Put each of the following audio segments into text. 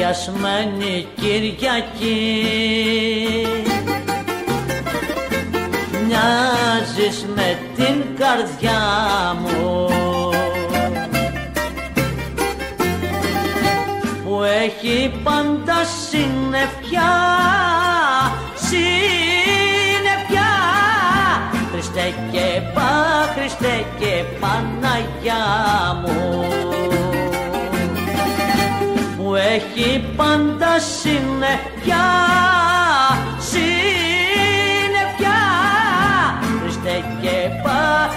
πιασμένη Κυριακή. Μοιάζεις με την καρδιά μου που έχει πάντα συννεφιά, συννεφιά. Χριστέ και Παναγιά μου που έχει πάντα συννεφιά, συννεφιά.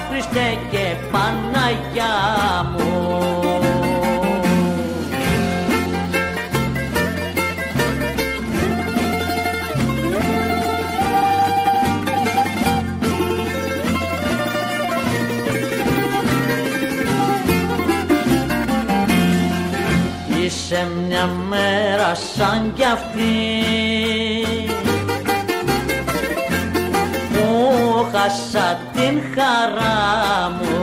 Χριστέ και Παναγιά μου. Είσαι μια μέρα σαν κι αυτή που χάσα την χαρά μου.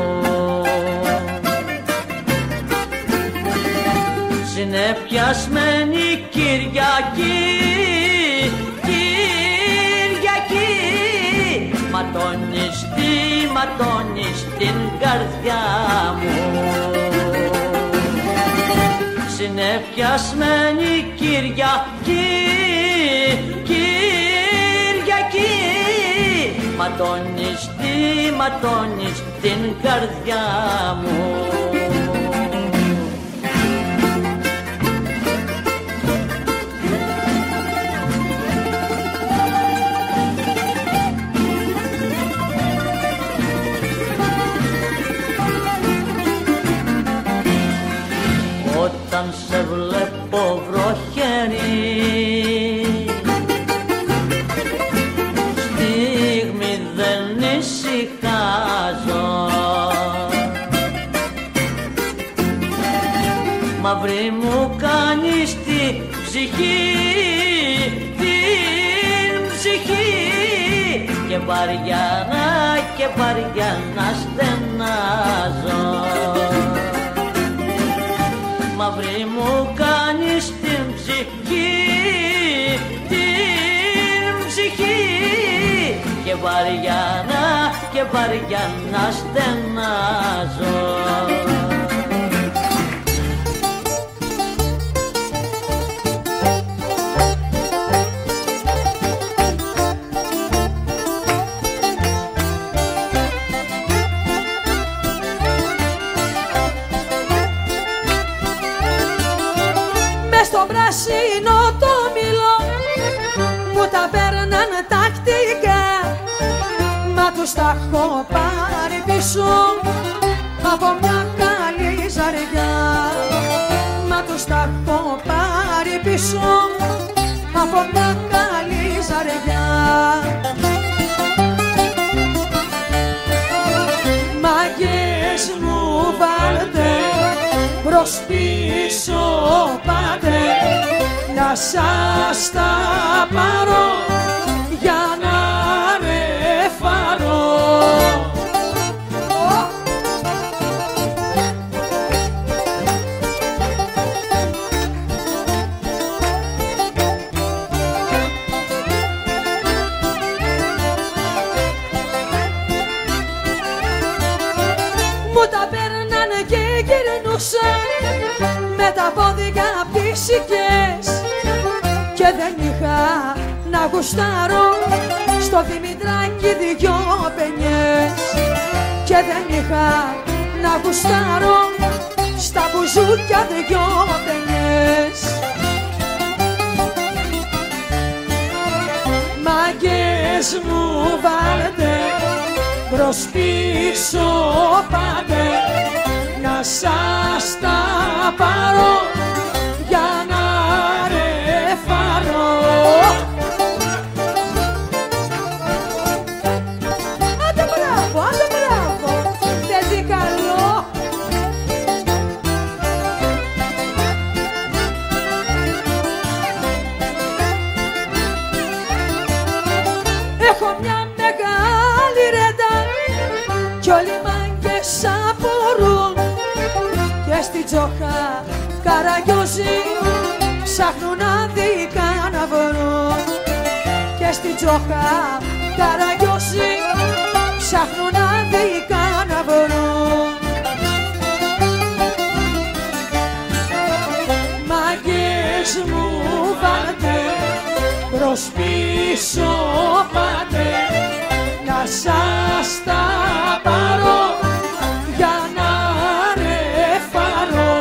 Συνεπιασμένη Κυριακή, Κυριακή. Ματώνεις την καρδιά μου. Συνεπιασμένη Κυριακή, Κυριακή. Ματώνεις την καρδιά μου. Όταν σε βλέπω βροχερή, στιγμή δεν ησυχάζω. Μαύρη μου κάνεις την ψυχή, την ψυχή. Και βαριά να στενάζω. Μαύρη μου κάνεις την ψυχή, την ψυχή. Και βαριά να στενάζω. Στο πράσινο το μήλο μου τα παίρναν τακτικά, μα τους τα έχω πάρει πίσω από μια καλή ζαριά. Μα τους τα έχω πάρει πίσω από μια καλή ζαριά. Μάγκες μου βάλτε μπρος πίσω πάτε, να σας τα πάρω για να ρεφάρω. Μου τα παίρνανε και γυρνούσαν με τα πόδια πισικές και δεν είχα να γουστάρω στο Δημητράκι δυο πενιές. Και δεν είχα να γουστάρω στα μπουζούκια δυο πενιές. Μάγκες μου βάλτε μπρος πίσω πάτε, να σας τα πάρω για να ρεφάρω. Άντε μπράβο, παίζει καλό. Έχω μια μεγάλη ρέντα κι όλοι οι μάγκες απορούν και στη Τζόχα Καραγιόζη ψάχνω τζοχά καραγιώσει, ψάχνουν αδεϊκά να βρουν. Μάγκες μου πάτε, προς πίσω πάτε, να σας τα πάρω για να ρεφάρω.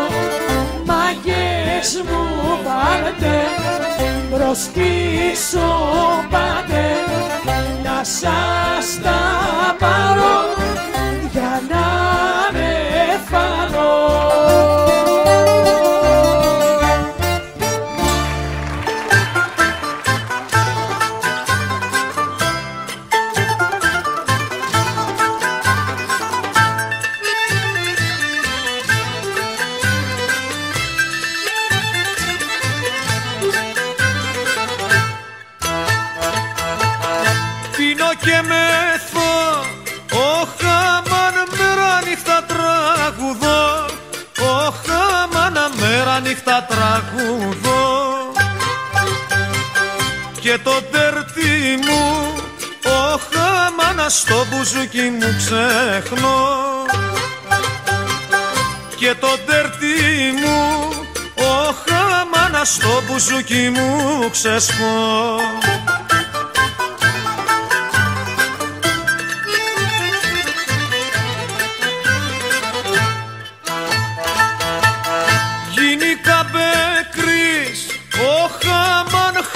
Μάγκες μου πάτε, προς πίσω πάτε, να σας τα πάρω για να ρεφάρω. Και μεθώ, όχ αμάν μέρα νύχτα τραγουδώ, όχ αμάν μέρα νύχτα τραγουδώ. Και το τερτί μου, όχ αμάν στο μπουζούκι μου ξεχνώ. Και το τερτί μου, όχ αμάν στο μπουζούκι μου ξεσκώ.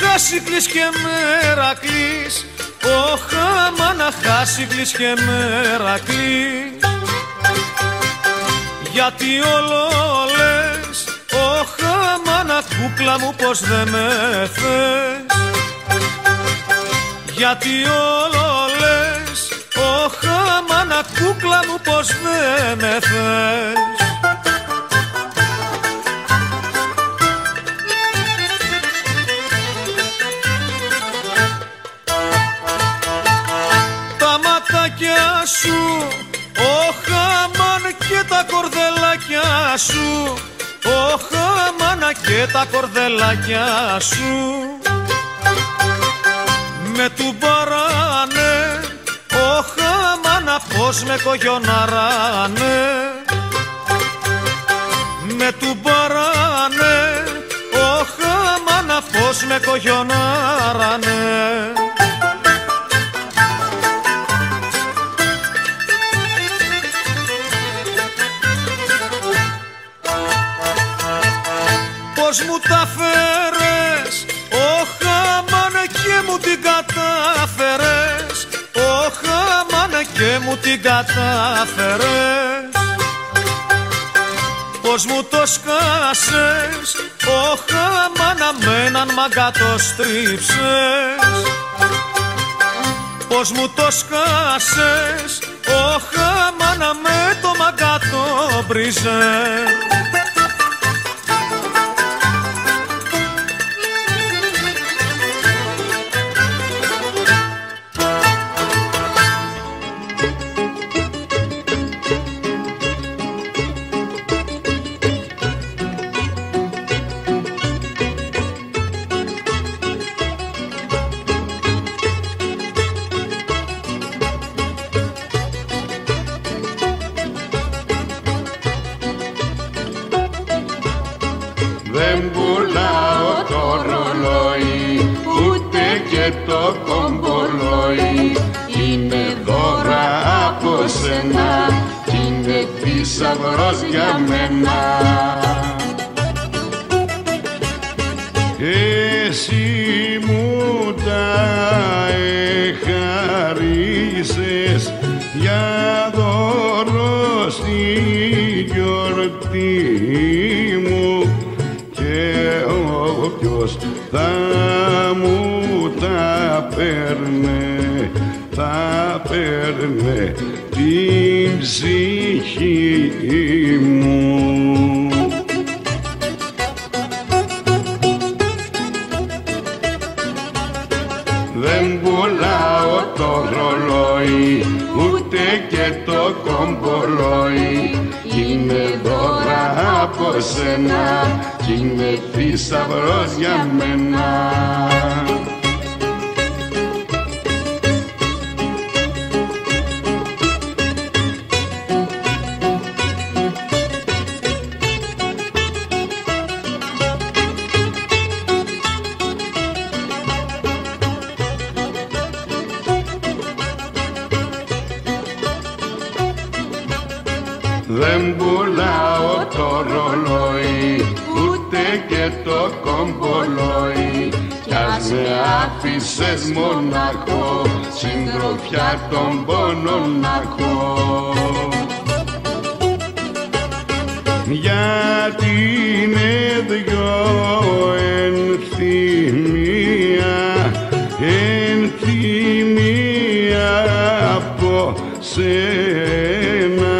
Χάσικλης και Μερακλής, όχ αμάν Χάσικλης και Μερακλής. Γιατί όλο λες, όχ αμάν κούκλα μου πως δε με θες. Γιατί όλο λες, όχ αμάν κούκλα μου πως δε με θες. Σου, όχ αμάν και τα κορδελάκια σου, όχ αμάν και τα κορδελάκια σου. Με του παράνε, όχ αμάν πως με κογιοναράνε. Με του παράνε, όχ αμάν πως με κογιοναράνε. Πώς μου τα φέρες, όχ αμάν και μου την κατάφερες, όχ αμάν και μου την κατάφερες. Πώς μου το σκάσες, όχ αμάν με έναν μαγκά το στρίψες. Πώς μου το σκάσες, όχ αμάν με το μαγκά το μπριζες. Δεν πουλάω το ρολόι, ούτε και το κομπολόι. Είναι δώρα από σένα κι είναι θησαυρός για μένα. Εσύ μου τα εχαρίσες για δώρο στη γιορτή μου, και όποιος θα μου τα παίρνε, θα παίρνε την ψυχή μου. Δεν πουλάω το ρολόι, ούτε και το κομπολόι. Είναι δώρα από σένα κι είναι θησαυρός για μένα. δεν πουλάω το ρολόι, ούτε και το κομπολόι. Κι ας με άφησες μοναχό, συντροφιά των πόνων να έχω. Γιατί είναι δυο ενθυμία από σένα,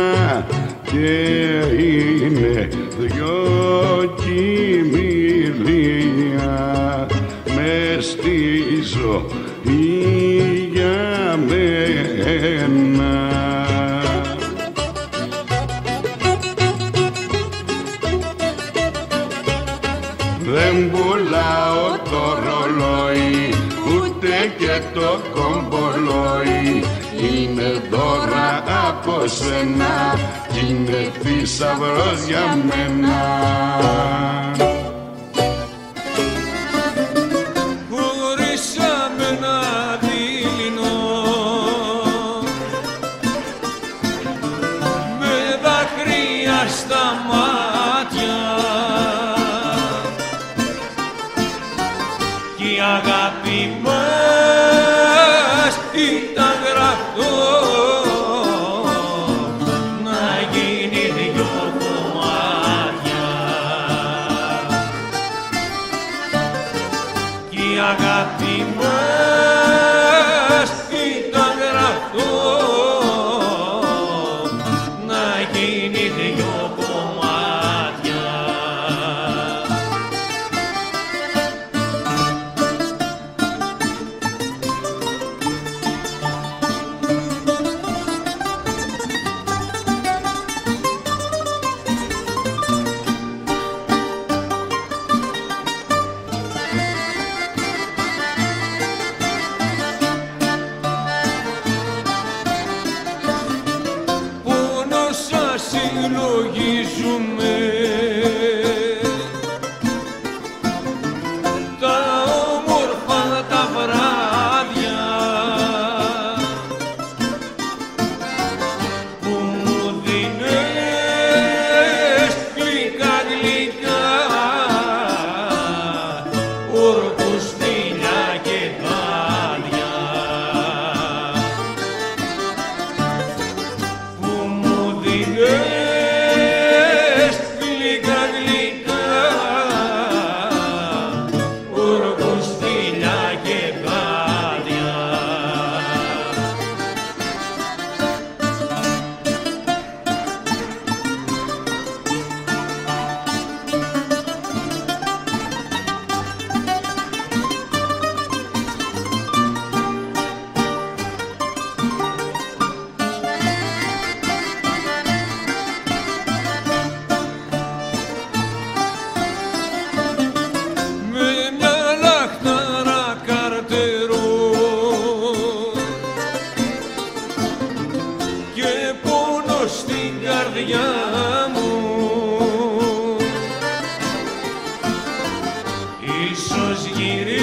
και είναι δυο κοιμήλια μες στη ζωή για μένα. Δεν πουλάω το ρολόι, ούτε και το κομπολόι. Είναι δώρα από σένα κι είναι θησαυρός για μένα. Χωρίσαμε να δειλινώ με δάκρυα στα μάτια, κι η αγάπη μας ήταν γραφτό να γίνει δυο κομμάτια, κι η αγάπη μας ήταν γραφτό να γίνει δυο κομμάτια. Συλλογίζουμε τα όμορφα τα βράδια που μου δίνες γλυκά γλυκά όρκους, φιλιά και δάδια, που μου δίνες στην καρδιά μου. Ίσως γυρίσει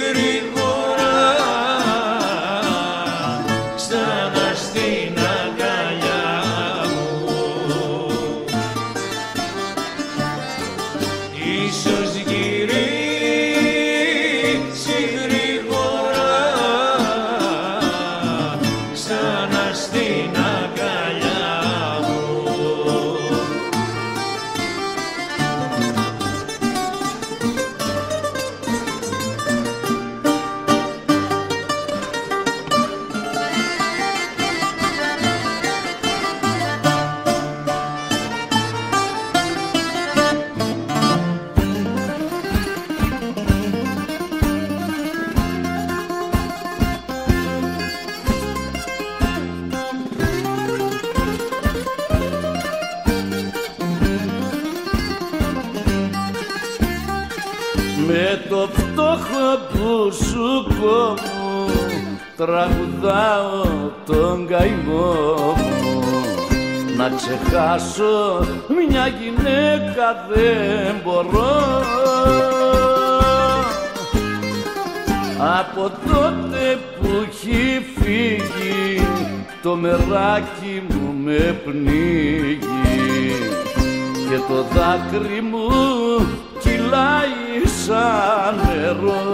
γρήγορα ξανά στην αγκαλιά μου. Ίσως γυρίσει γρήγορα ξανά στην αγκαλιά μου. Με το φτώχο μπουζούκο μου τραγουδάω τον καημό μου. Να ξεχάσω μια γυναίκα δεν μπορώ. Από τότε που έχει φύγει το μεράκι μου με πνίγει και το δάκρυ μου κυλάει σαν νερό.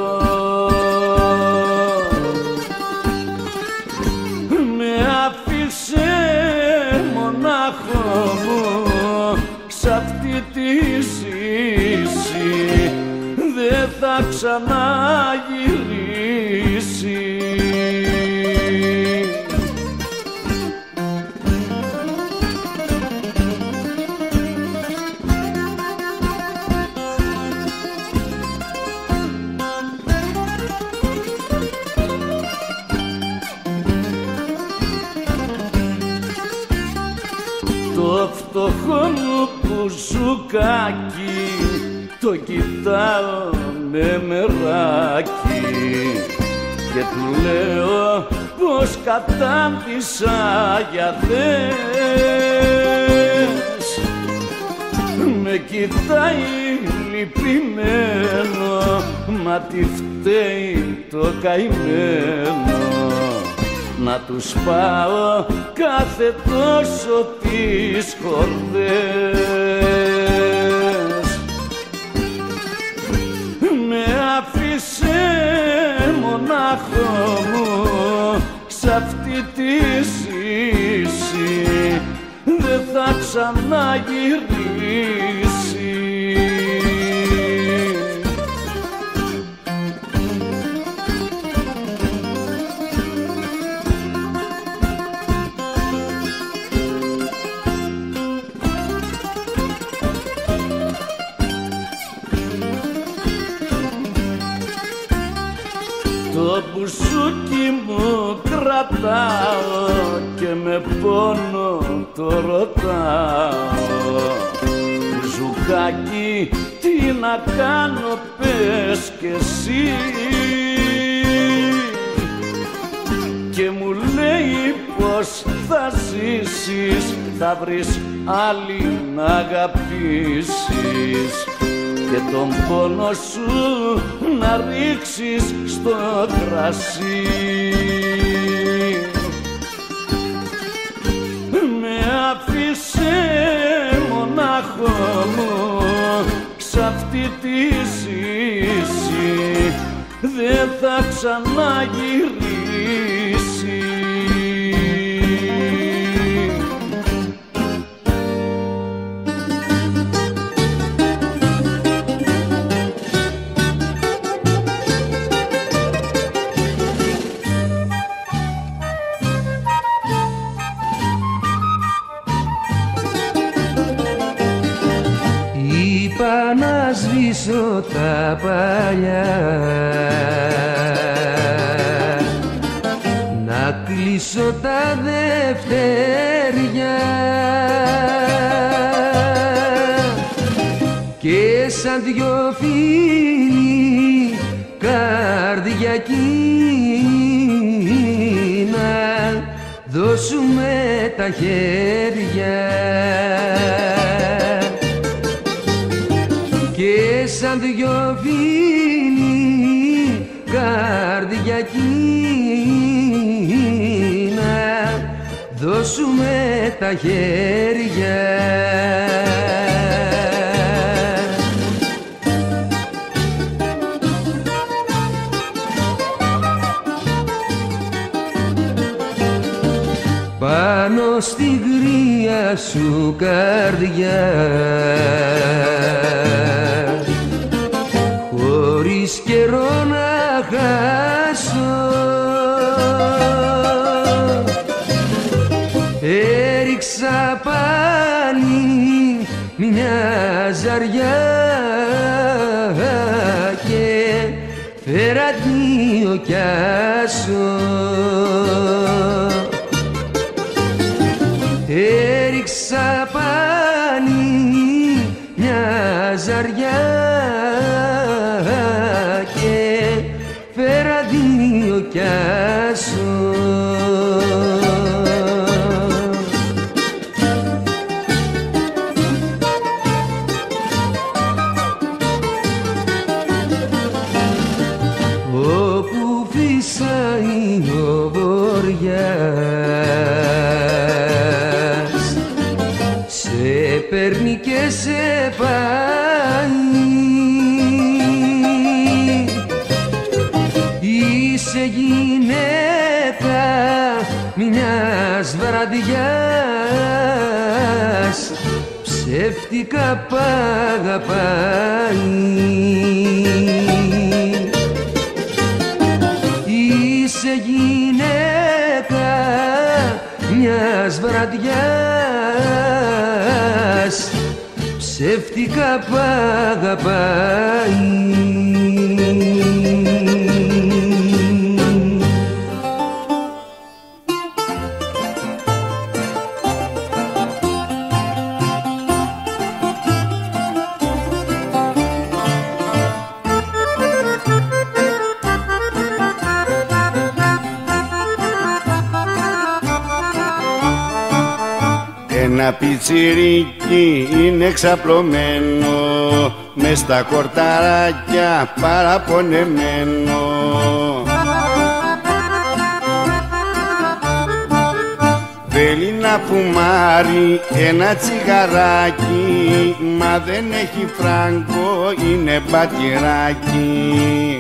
Με άφησε μονάχο μου σ' αυτή τη ζήση, δεν θα ξαναγυρίσει. Το φτωχό μου μπουζουκάκι το κοιτάω με μεράκι και του λέω πως κατάντησα για δες. Με κοιτάει λυπημένο, μα τι φταίει το καημένο, να τους πάω κάθε τόσο τις χορδές. Με άφησε μονάχο μου σ' αυτή τη ζήση, δεν θα ξαναγυρίσει. Το μπουζούκι μου κρατάω και με πόνο το ρωτάω, μπουζουκάκι τι να κάνω πες κι εσύ. Και μου λέει πως θα ζήσεις, θα βρεις άλλη να αγαπήσεις και τον πόνο σου να ρίξεις στο κρασί. Με άφησε μονάχο μου σ' αυτή τη ζήση, δεν θα ξαναγυρίσει. Είπα να σβήσω τα παλιά, να κλείσω τα δευτεριά και σαν δυο φίλοι καρδιακοί να δώσουμε τα χέρια. Και σαν δυο φίλοι καρδιακοί να δώσουμε τα χέρια. Πάνω στη γρία σου καρδιά, χωρίς καιρό να χάσω, έριξα πάλι μια ζαριά και φέρα δύο κι άσο. Έριξα πάλι μια ζαριά και φέρα δύο κι άσο. Όπου φυσάει ο βοριάς σε πάει. Είσαι γυναίκα μιας βραδιάς, ψεύτικα π' αγαπάει. Είσαι γυναίκα μιας βραδιάς, ψεύτικα π' αγαπάει. Ένα πιτσιρίκι είναι ξαπλωμένο μες στα κορταράκια παραπονεμένο. Θέλει να φουμάρει ένα τσιγαράκι, μα δεν έχει φράγκο, είναι μπατιράκι.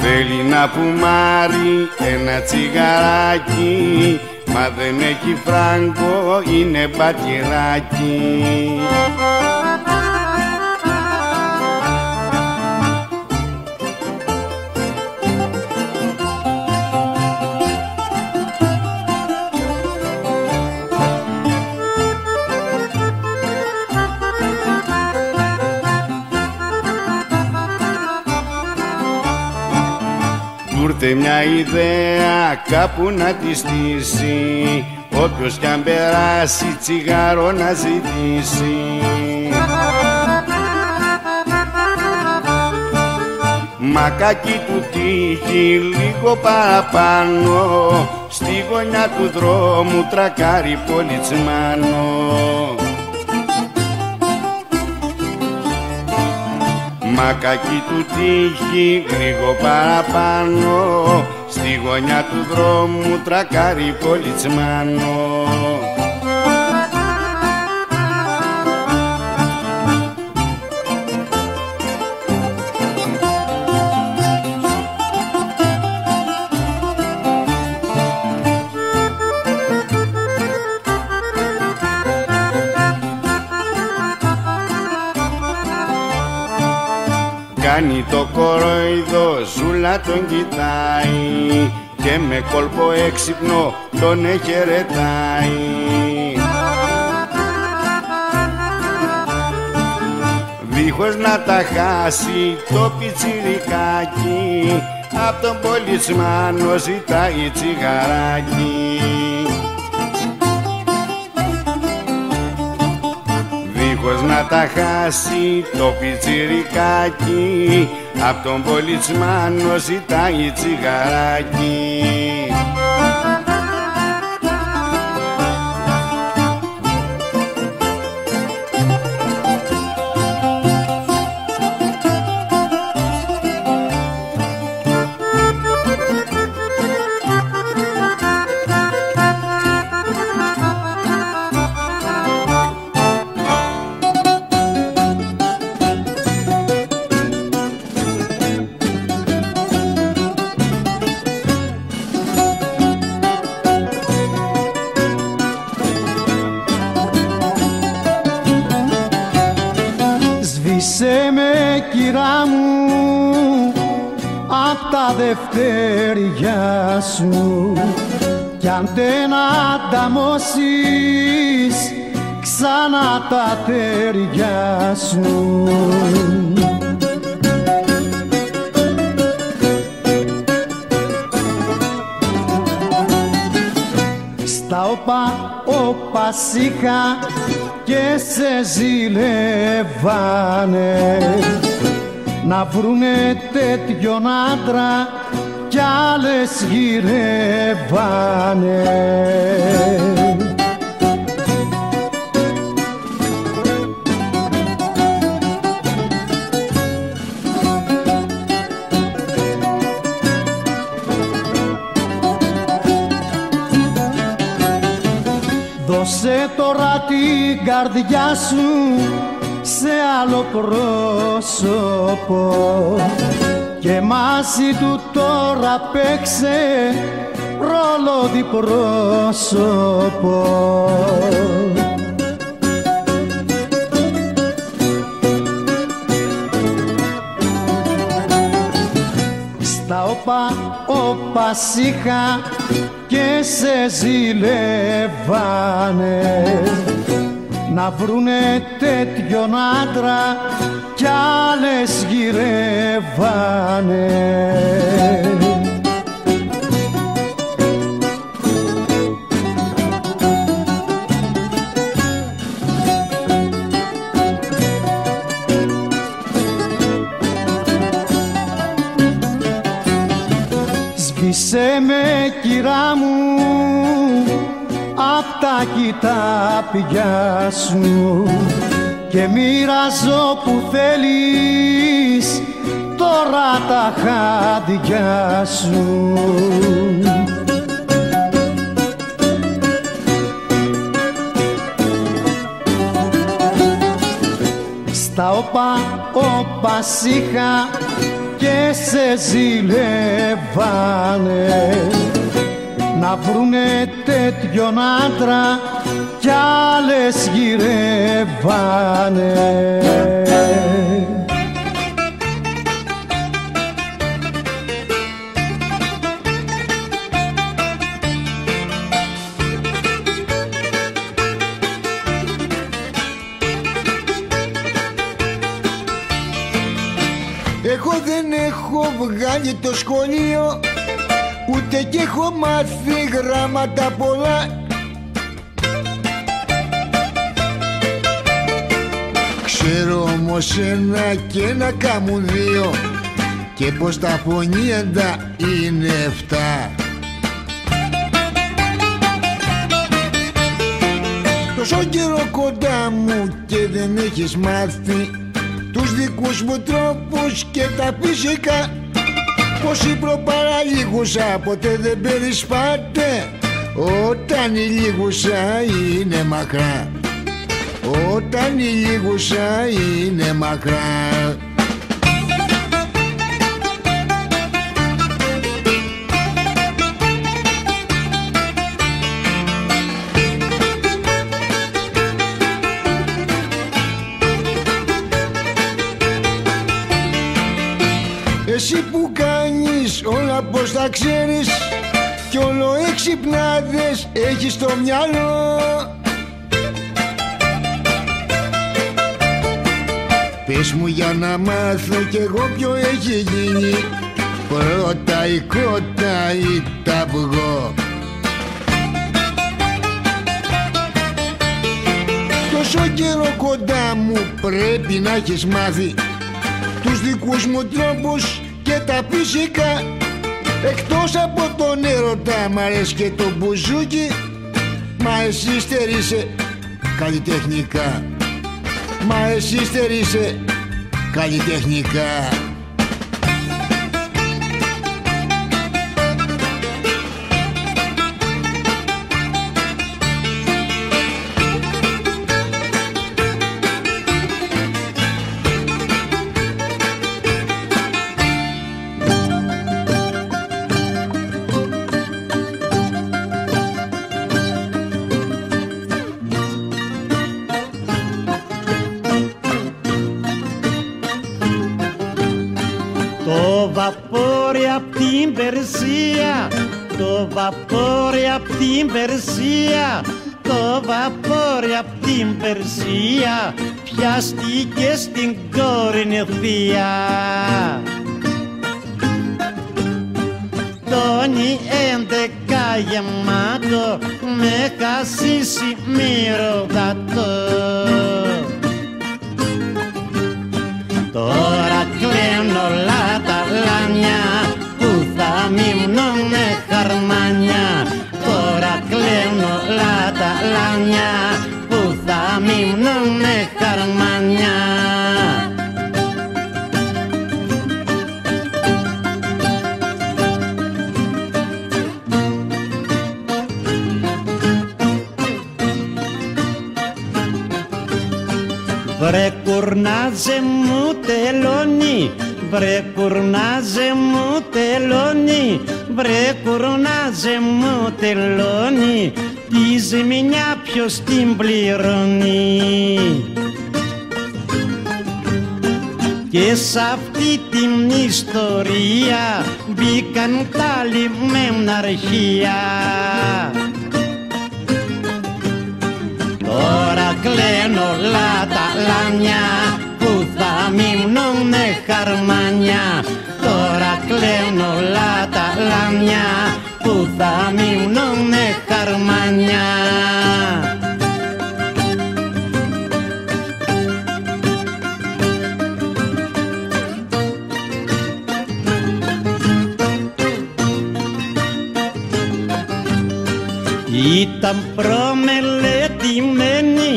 Θέλει να φουμάρει ένα τσιγαράκι, μα δεν έχει φράγκο, είναι μπατιράκι. Ήρθε μια ιδέα κάπου να τη στήσει, όποιος κι αν περάσει τσιγάρο να ζητήσει. Μακάκι του τύχει λίγο παραπάνω, στη γωνιά του δρόμου τρακάρει πολιτσμάνο. Μακάκι του τύχει λίγο παραπάνω, στη γωνιά του δρόμου τρακάρει πολιτσμάνο. Κάνει το κορόιδο, ζούλα τον κοιτάει και με κόλπο έξυπνο τον εχαιρετάει. Δίχως να τα χάσει το πιτσιρικάκι, απ' τον πολιτσμάνο ζητάει τσιγαράκι. Δίχως να τα χάσει το πιτσιρικάκι, απ' τον πολιτσμάνο ζητάει τσιγαράκι. Σβήσε με κυρά μου απ' τα δευτέρια σου κι αν δεν ανταμώσεις ξανά τα τέρια σου. Στα όπα σίχα και σε ζηλεύανε να βρουνε τέτοιον άντρα κι άλλες γυρεύανε. Άφησε τώρα την καρδιά σου σε άλλο πρόσωπο και μαζί του τώρα παίξε ρόλο διπρόσωπο. Στα όπα σίχα και σε ζηλεύανε να βρουνε τέτοιον άντρα κι άλλες γυρεύανε. Σβήσε με κυρά μου απ' τα κοιτάπια σου και μοίραζω που θέλεις τώρα τα χάδια σου. Στα όπα σίχα και σε ζηλεύανε να βρουνε τέτοιον άντρα κι άλλες γυρεύανε. Εγώ δεν έχω βγάλει το σχολείο, ούτε κι έχω μάθει γράμματα πολλά. Ξέρω όμως ένα και ένα κάμουν δύο και πως τα πονιέντα είναι 7. Τόσο καιρό κοντά μου και δεν έχεις μάθει τους δικούς μου τρόπους και τα φυσικά. Πως η προπαραλίγουσα ποτέ δεν περισπάται όταν η λίγουσα είναι μακρά. Όταν η λίγουσα είναι μακρά. Εσύ που κάνεις όλα πως τα ξέρεις κι όλο έξυπνάδες έχεις στο μυαλό. Πες μου για να μάθω κι εγώ ποιο έχει γίνει, πρώτα η κότα ή τ' αυγό. Τόσο καιρό κοντά μου πρέπει να έχεις μάθει τους δικούς μου τρόπους και τα φυσικά. Εκτός από τον έρωτα μ' αρέσει και το μπουζούκι, μα εσύ στερείσαι καλλιτεχνικά. Μα εσύ στερείσαι καλλιτεχνικά. Το βαπόρι απ' την Περσία, το βαπόρι απ' την Περσία, το βαπόρι απ' την Περσία πιάστηκε στην Κορινθία. Τόνι 11 γεμάτο με χασίσι μυρωδάτο. Τώρα κλαίνουν όλα τα λάνια που θα μείνουνε χαρμάνια. Τώρα κλαίνουν όλα τα λάνια που θα μείνουνε χαρμάνια. κουρνάζε μου τελώνει, βρε κουρνάζε μου τελώνει, βρε κουρνάζε μου τελώνει, τη ζημιά ποιος την πληρώνει. Και σ' αυτή την ιστορία μπήκαν τα λιμένα αρχεία. Τώρα κλαίνουν όλα τα λάμια που θα μείνουνε χαρμάνια. Τώρα κλαίνουν όλα τα λάμια που θα μείνουνε χαρμάνια. Ήταν προμελετημένη,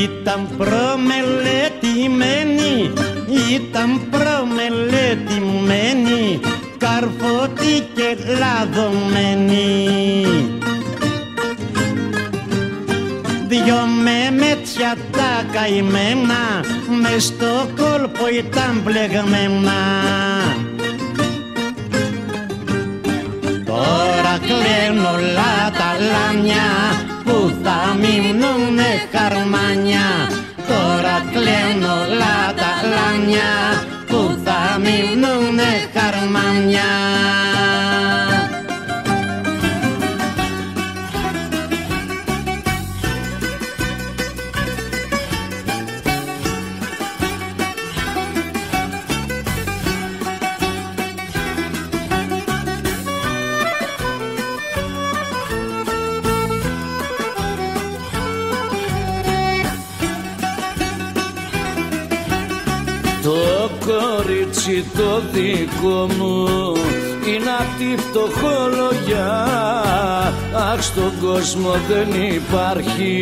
ήταν προμελετημένη, ήταν προμελετημένη, καρφωτή και λαδωμένη. Δυο μεμέτσια τα καημένα, μες στο κόλπο ήταν μπλεγμένα. Τώρα κλαίνουν όλα τα λάμια που θα μείνουνε χαρμάνια. Τώρα κλαίνουν όλα τα λάμια που θα μείνουνε χαρμάνια. Το κορίτσι το δικό μου είναι απ' τη φτωχολογιά. Αχ, στον κόσμο δεν υπάρχει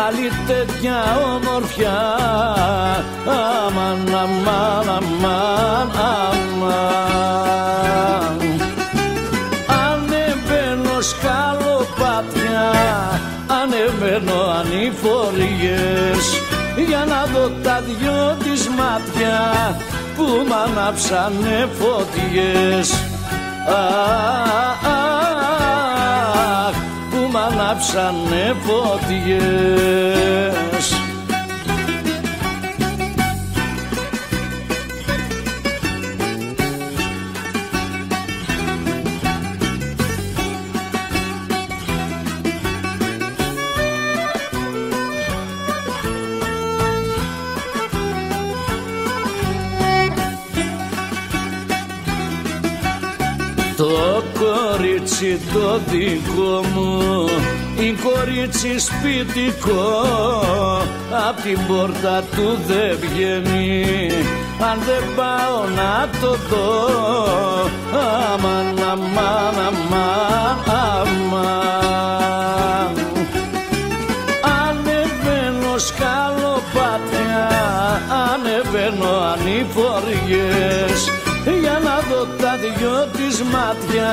άλλη τέτοια ομορφιά. Αμάν, αμάν, αμάν, αμάν. Ανεβαίνω σκαλοπάτια, ανεβαίνω ανηφοριές, για να δω τα δυο της μάτια που μ' ανάψανε φωτιές. Αχ, που μ' ανάψανε φωτιές. Το κορίτσι το δικό μου είναι κορίτσι σπιτικό, απ' την πόρτα του δεν βγαίνει αν δεν πάω να το δω. Αμάν, αμάν, αμάν, αμάν. Ανεβαίνω σκαλοπάτια, ανεβαίνω ανηφοριές, για να δω τα δυο της μάτια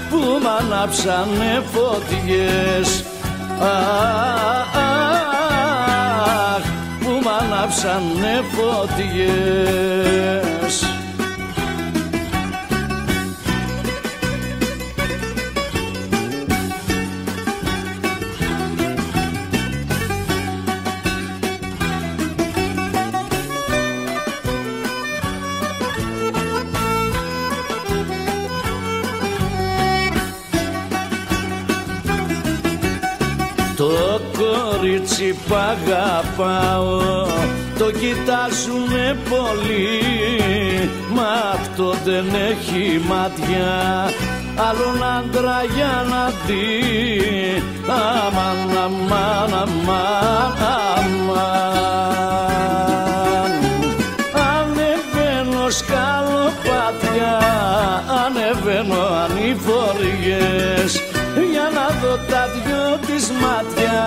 που μ' ανάψανε φωτιές. Αχ, που μ' ανάψανε φωτιές. Το κορίτσι που αγαπάω το κοιτάζουνε πολύ, μα αυτό δεν έχει μάτια άλλον άντρα για να δει. Αμάν, αμάν, αμάν, αμάν. Ανεβαίνω σκαλοπάτια, ανεβαίνω ανηφοριές, για να δω τα δυο της μάτια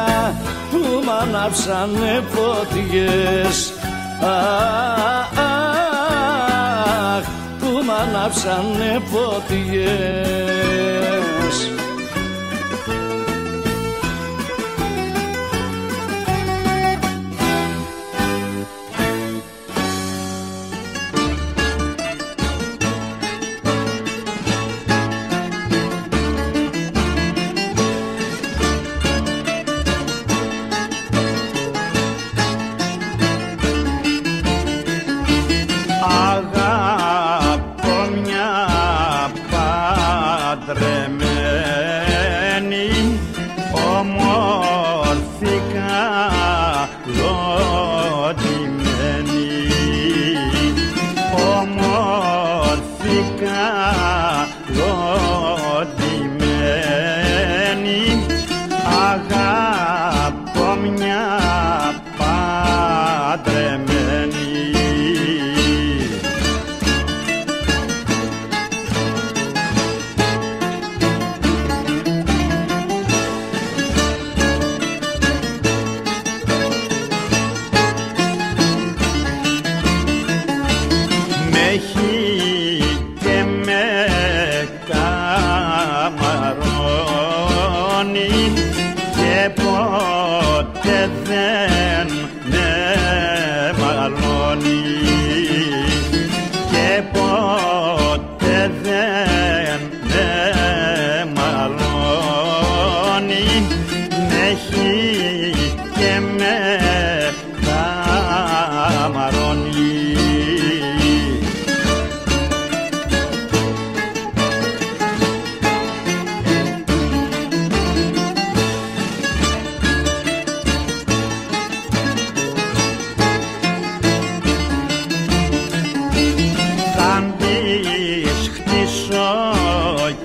που μ' ανάψανε φωτιές. Αχ, που μ' ανάψανε φωτιές. προτιμένη, αγαπώ μια παντρεμένη. Με έχει και με καμαρώνει και ποτέ δεν με μαλώνει, και ποτέ δεν με μαλώνει. Με έχει και με καμαρώνει.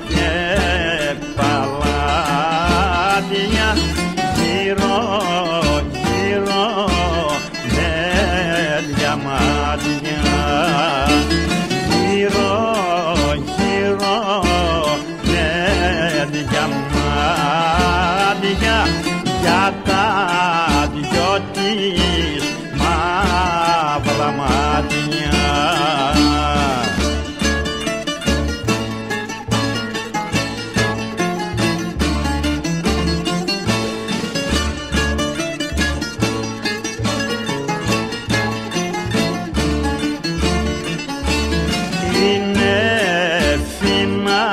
Και παλάτια γύρω γύρω με διαμάτια, γύρω γύρω με διαμάτια, για τα δυο της μαύρα μάτια. Είναι φίνα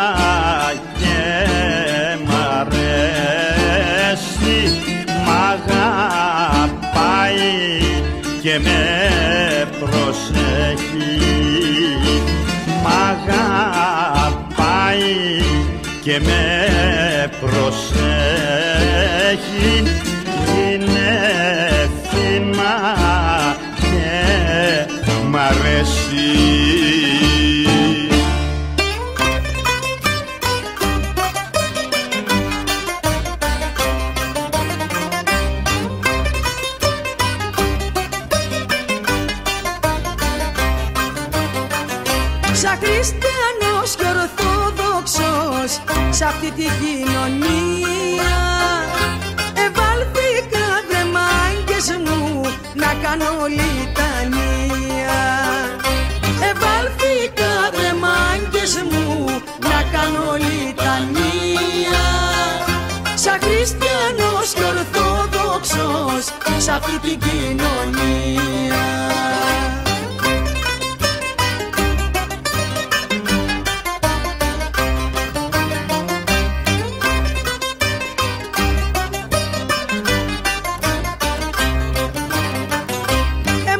και μ' αρέσει, μ' αγαπάει και με προσέχει, μ' αγαπάει και με προσέχει. Είναι φίνα και μ' αρέσει. Σαν χριστιανός και ορθόδοξος σ' αυτή τη κοινωνία ευάλθηκα βρε μάγκες μου να κάνω λιτανία. Ευάλθηκα βρε μάγκες μου να κάνω λιτανία. Σαν χριστιανός και ορθόδοξος σ' αυτή τη κοινωνία.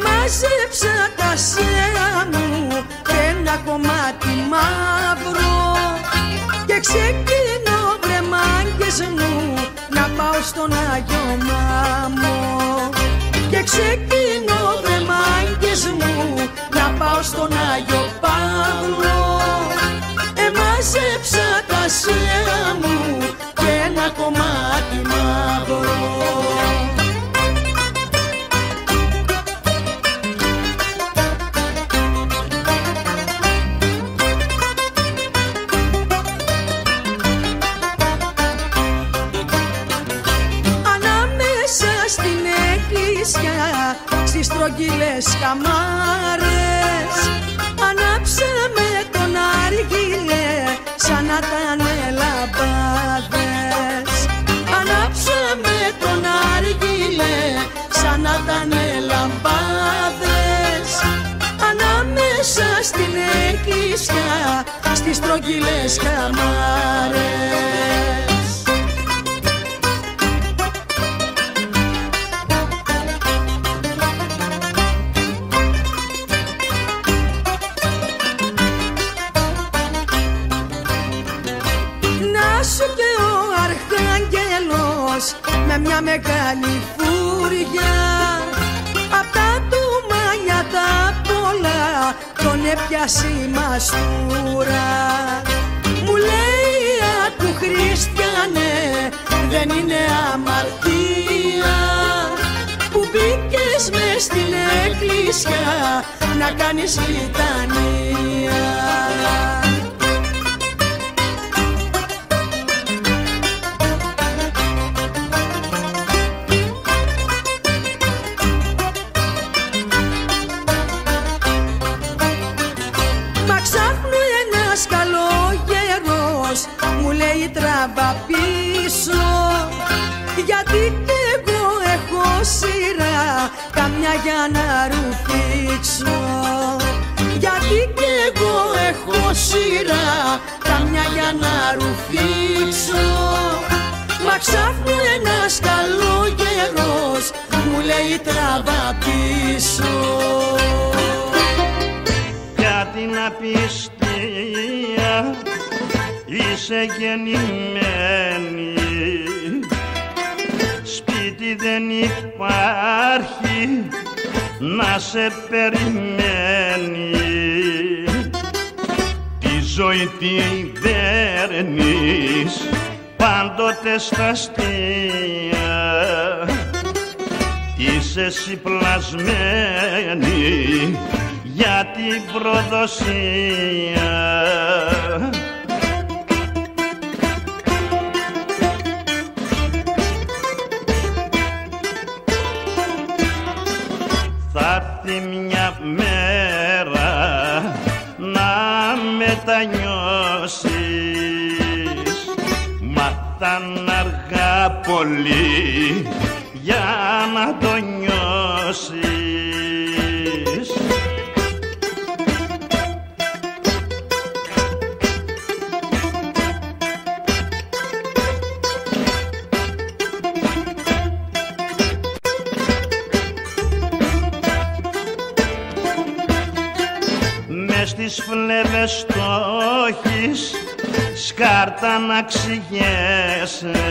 Μάζεψα τα σέα μου και ένα κομμάτι μαύρο και ξεκινώ βρε μάγκες μου να πάω στον Άγιο Μάμο. Και ξεκινώ βρε μάγκες μου να πάω στον Άγιο Παύλο. Μάζεψα τα σέα μου και ένα κομμάτι μαύρο. Στις στρογγυλές καμάρες ανάψαμε τον αργύλε σαν να ήταν λαμπάδες. Ανάψαμε τον αργύλε σαν να ήταν λαμπάδες. Ανάμεσα στην εκκλησιά στις στρογγυλές καμάρες. Και ο Αρχάγγελος με μια μεγάλη φούρια απ' τα του μάνια τα πολλά τον έπιασε η μαστούρα. Μου εκκλησιά να κάνεις λιτανία. Μα ξάφνου ένας καλόγερος μου λέει τράβα πίσω, γιατί κι εγώ έχω σειρά καμιά για να ρουφήξω. Γιατί κι εγώ έχω σειρά καμιά για να ρουφήξω. Μα ξάφνου ένας καλόγερος μου λέει τράβα πίσω. Για την απιστία είσαι γεννημένη, σπίτι δεν υπάρχει να σε περιμένει. Τη ζωή τη δέρνεις πάντοτε στα αστεία, είσαι εσύ πλασμένη για την προδοσία. Θα έρθει μια μέρα να μετανιώσεις, μα θα είναι αργά πολύ για να το νιώσεις. Στις φλέβες το έχεις σκάρτα να ξηγέσαι,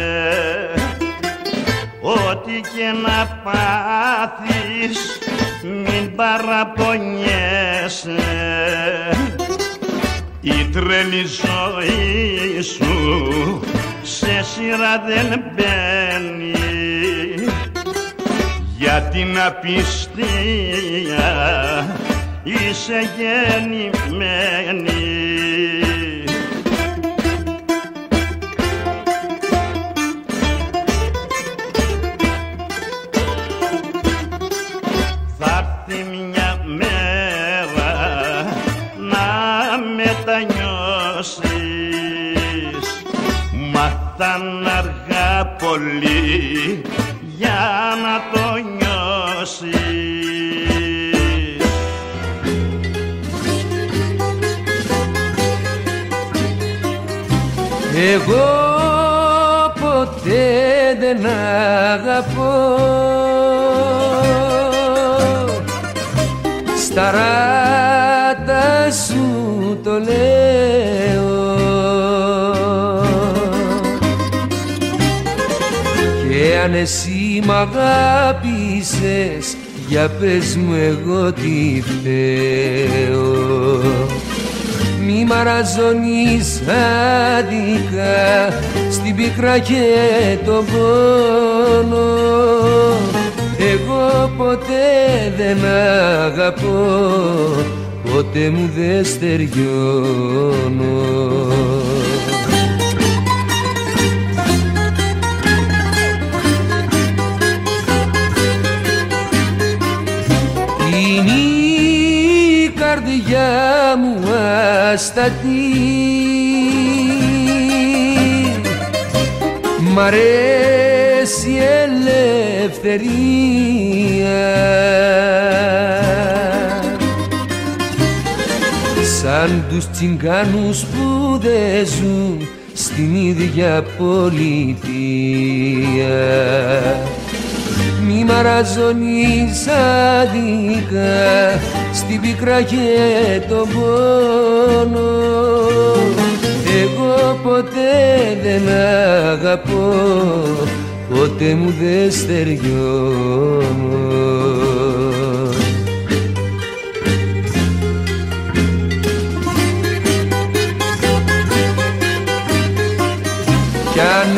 ό,τι και να πάθεις μην παραπονιέσαι. Η τρελή ζωή σου σε σειρά δεν μπαίνει, για την απιστία είσαι γεννημένη. Θα έρθει μια μέρα να μετανιώσεις, μα θα είναι αργά πολύ για να το νιώσεις. Εγώ ποτέ δεν αγαπώ, στα ράτα σου το λέω, και αν εσύ μ' αγάπησες, για πες μου εγώ τι φταίω. Μη μαραζώνεις άδικα στην πίκρα και τον πόνο, εγώ ποτέ δεν αγαπώ, ποτέ μου δεν στεριώνω. Είναι η καρδιά μου αστατή, μ' αρέσει η ελευθερία, σαν τους τσιγκάνους που δεν ζουν στην ίδια πολιτεία. Μη μαραζώνεις άδικα στην πίκρα και τον πόνο, εγώ ποτέ δεν αγαπώ, ποτέ μου δεν στεριώνω. Κι αν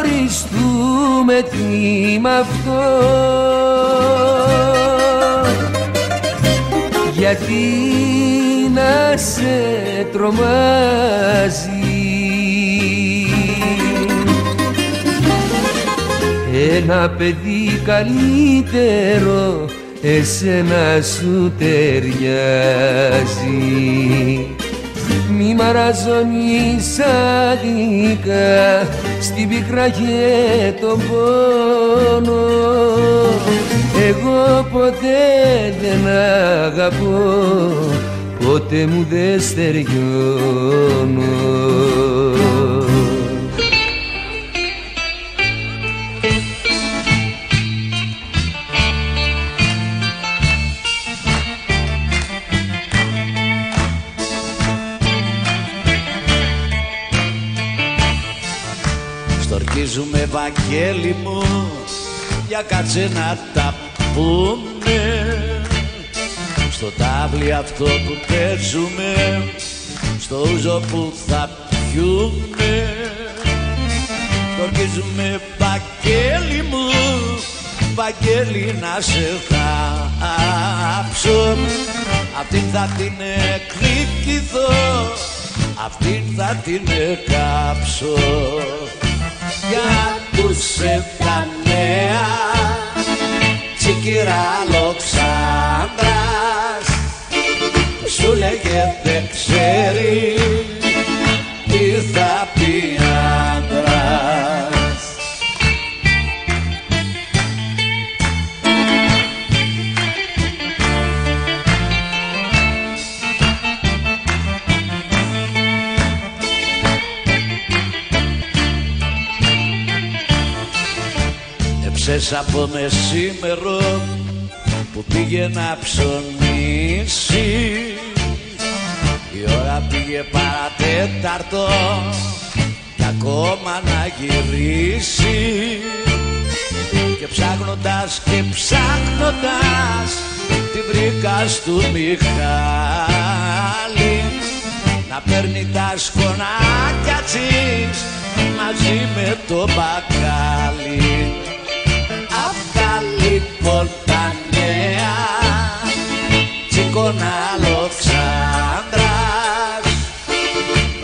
χωριστούμε τι μ' αυτό, γιατί να σε τρομάζει ένα παιδί καλύτερο εσένα σου ταιριάζει. Μη μαραζώνεις άδικα στην πίκρα και τον πόνο. Εγώ ποτέ δεν αγαπώ, ποτέ μου δεν στεριώνω. Στορκίζουμε Βαγγέλη μου, για κάτσε να τα πούμε. Στο τάβλι αυτό που παίζουμε, στο ούζο που θα πιούμε. Στορκίζουμε Βαγγέλη μου, Βαγγέλη να σε θάψω. Αυτήν θα την εκδικηθώ, αυτήν θα την κάψω. Για ακούσε τα νέα, τσικυρά Αλεξάνδρας, σου λέγε δεν ξέρει τι θα πει άντρας. Έψες από μεσήμερο που πήγε να ψωνίσει, η ώρα πήγε παρατέταρτο κι ακόμα να γυρίσει. Και ψάχνοντας και ψάχνοντας τη βρήκα στου Μιχάλη να παίρνει τα σκονάκια της μαζί με το μπακάλι. Αυτά λοιπόν τα νέα, τσίκον Αλεξάνδρας,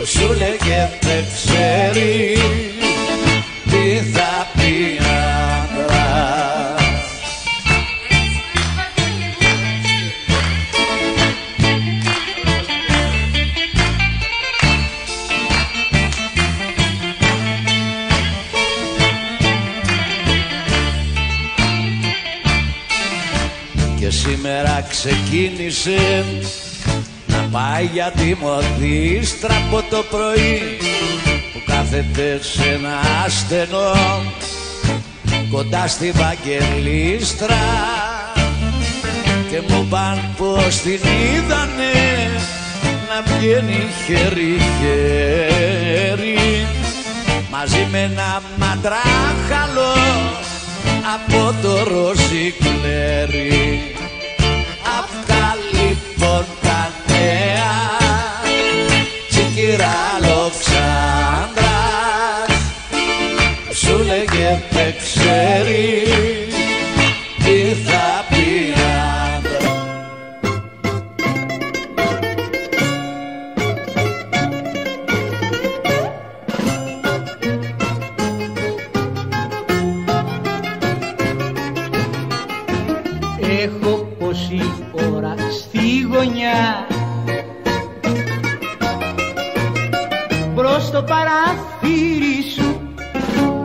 σου λέγε δεν ξέρει τι θα πει άντρας. Και σήμερα ξεκίνησε να πάει για τη μοδίστρα από το πρωί, που κάθεται σε ένα στενό κοντά στη Βαγγελίστρα. Και μου παν πως την είδανε να βγαίνει χέρι-χέρι μαζί με ένα μαντράχαλο από το Ροζικλέρι. Αυτά λοιπόν τα νέα, τσικυρά Αλεξάνδρας, σου λέγε δεν ξέρει τι θα πει άντρας. Έχω πόση ώρα στη γωνιά, μπρος στο παραθύρι σου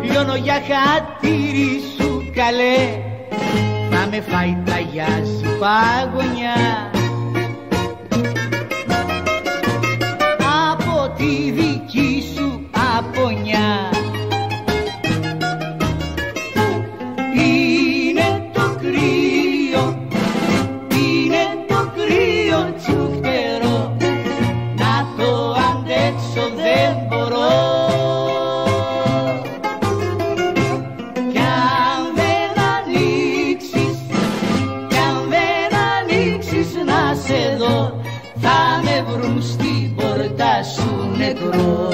λιώνω για χατήρι σου καλέ. Θα με φάει ταγιάζει παγωνιά από τη δική σου απονιά. Είναι το κρύο, είναι το κρύο τσουχτερό, να το αντέξω δεν μπορώ. Κι αν δεν ανοίξεις, κι αν δεν ανοίξεις να σε δω, θα με βρουν στην πόρτα σου νεκρό.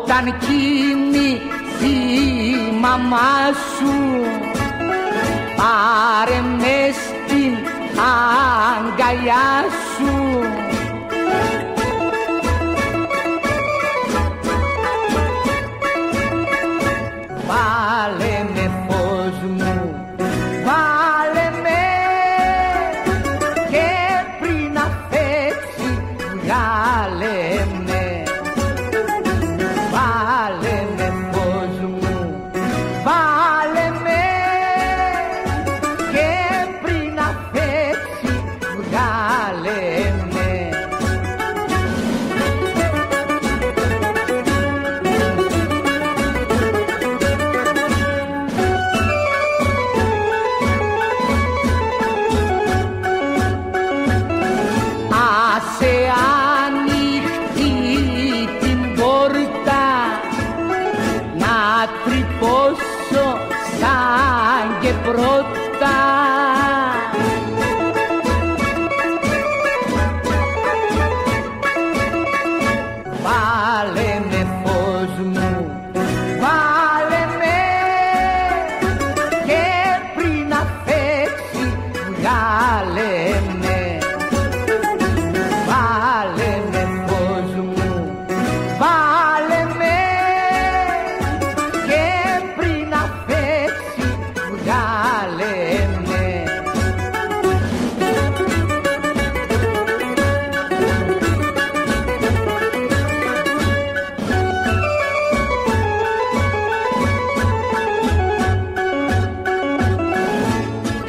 όταν κοιμηθεί η μαμά σου, πάρε με στην αγκαλιά σου. Βάλε με φως μου, βάλε με, και πριν να φέξει βγάλε με. Βάλε με φως μου, βάλε με, και πριν να φέξει βγάλε με. Άσε ανοιχτή την πόρτα, να τρυπώσω σαν και πρώτα. Βάλε με φως μου, βάλε με, και πριν να φέξει βγάλε με. Βάλε με φως μου, βάλε με, και πριν να φέξει βγάλε με.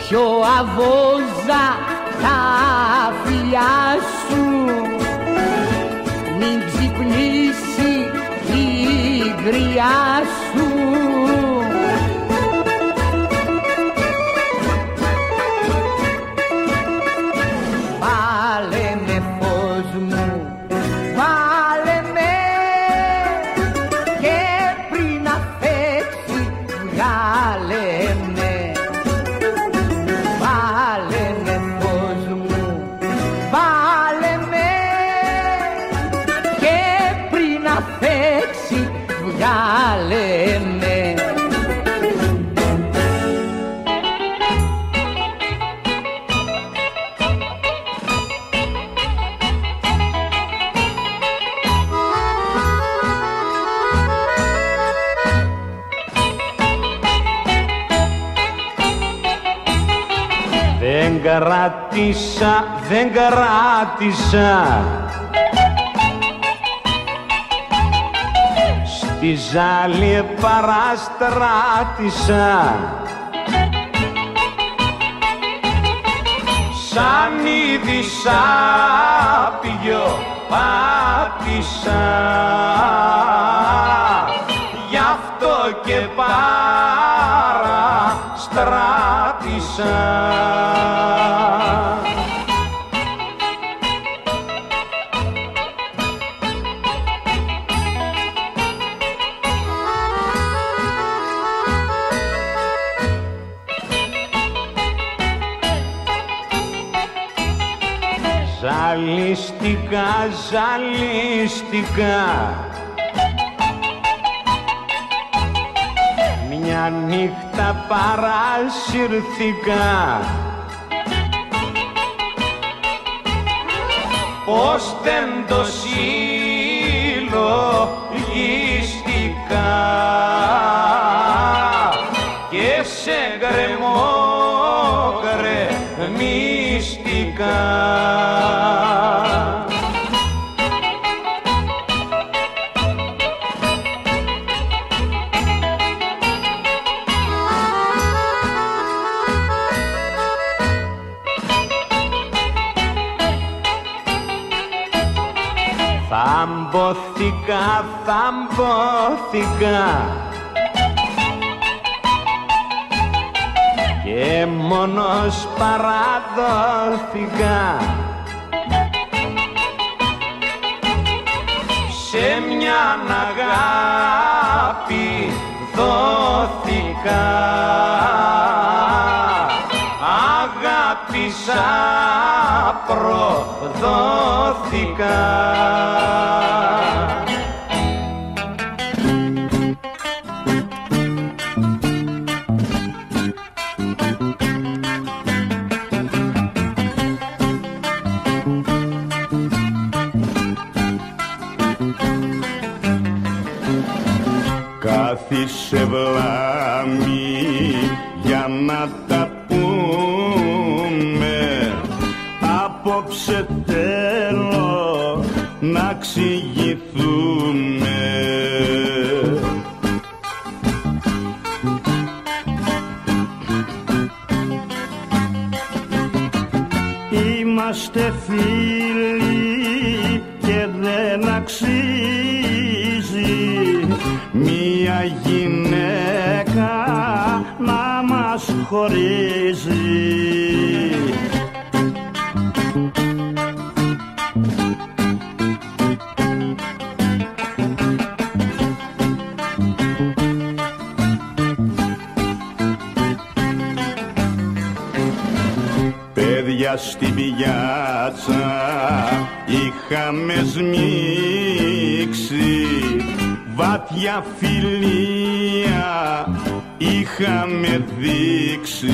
Πιο αβόζα τα φιλιά σου, μην ξυπνήσει η γριά σου. Βάλε με φως μου, βάλε με, και πριν να φέξει βγάλε με. Βάλε με φως μου, βάλε με, και πριν να φέξει βγάλε με. Δεν κράτησα, δεν κράτησα, στη ζάλη παραστράτησα, σαν είδη σάπιο πάτησα, γι' αυτό και παραστράτησα. Ζαλίστηκα, ζαλίστηκα, μια νύχτα παρασύρθηκα, πως δεν το συλλογίστηκα και σε γκρεμό γκρεμίστηκα. Θαμπόθηκα, θαμπόθηκα και μόνος παραδόθηκα σε μια αγάπη δόθηκα, αγάπησα, προδόθηκα. Κάθισε βλάμη για να τα πούμε. Απόψε θέλω να εξηγηθούμε. Είμαστε φίλοι και δεν αξίζει μία γυναίκα να μας χωρίζει. Παιδιά στην πιάτσα είχαμε σμίξει, βάτια φιλία είχαμε δείξει.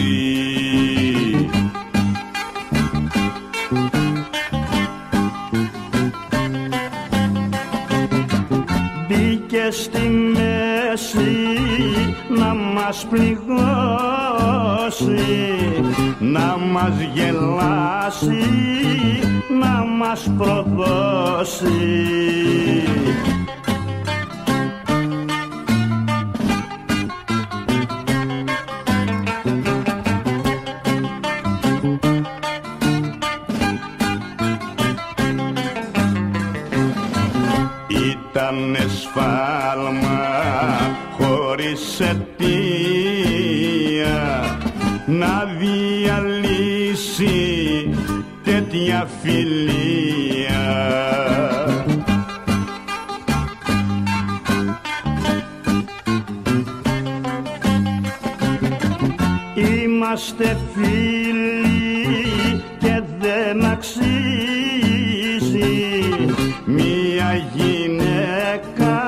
Μπήκε στη μέση να μας πληγώσει, να μας γελάσει, να μας προδώσει. Ήτανε σφάλμα χωρίς αιτία να διαλύσει τέτοια φιλία. Είμαστε φίλοι και δεν αξίζει μία γυναίκα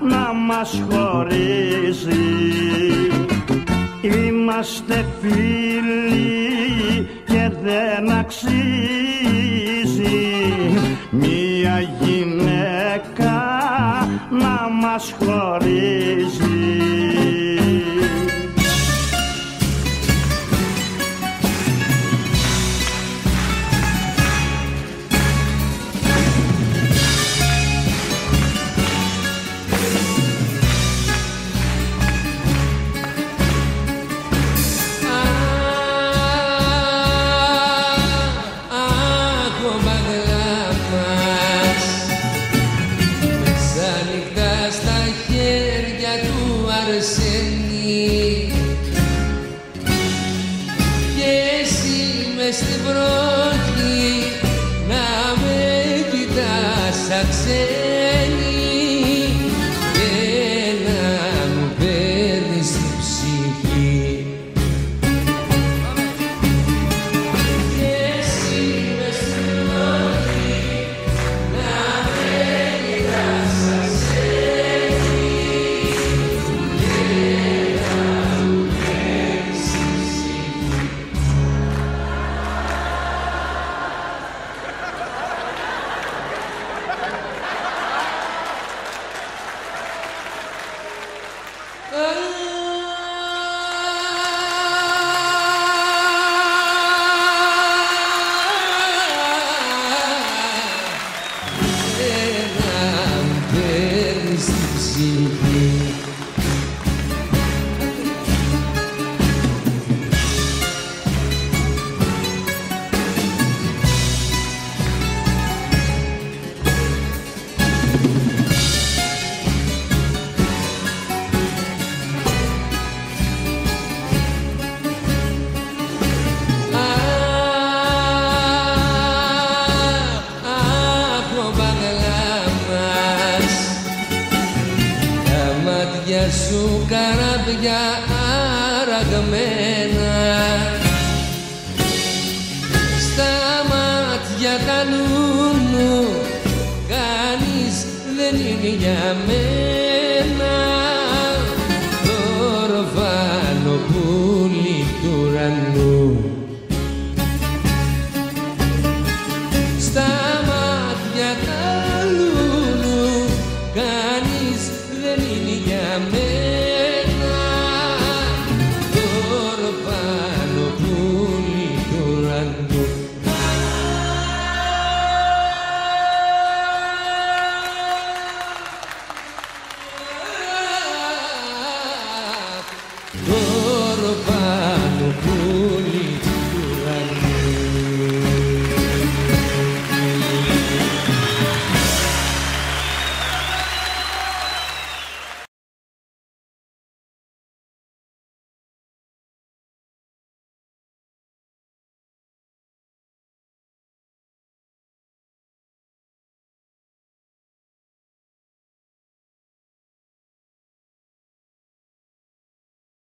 να μας χωρίζει. Είμαστε φίλοι και δεν αξίζει μία γυναίκα να μας χωρίζει. σου καράβια αραγμένα, στα μάτια τα λούνου κανείς δεν είναι για μένα, το ορφάνο πουλί του ουρανού. Στα μάτια τα λούνου κανείς κάνεις δεν είναι για μένα. Τώρα πάνω πουλί του ουρανού. Oh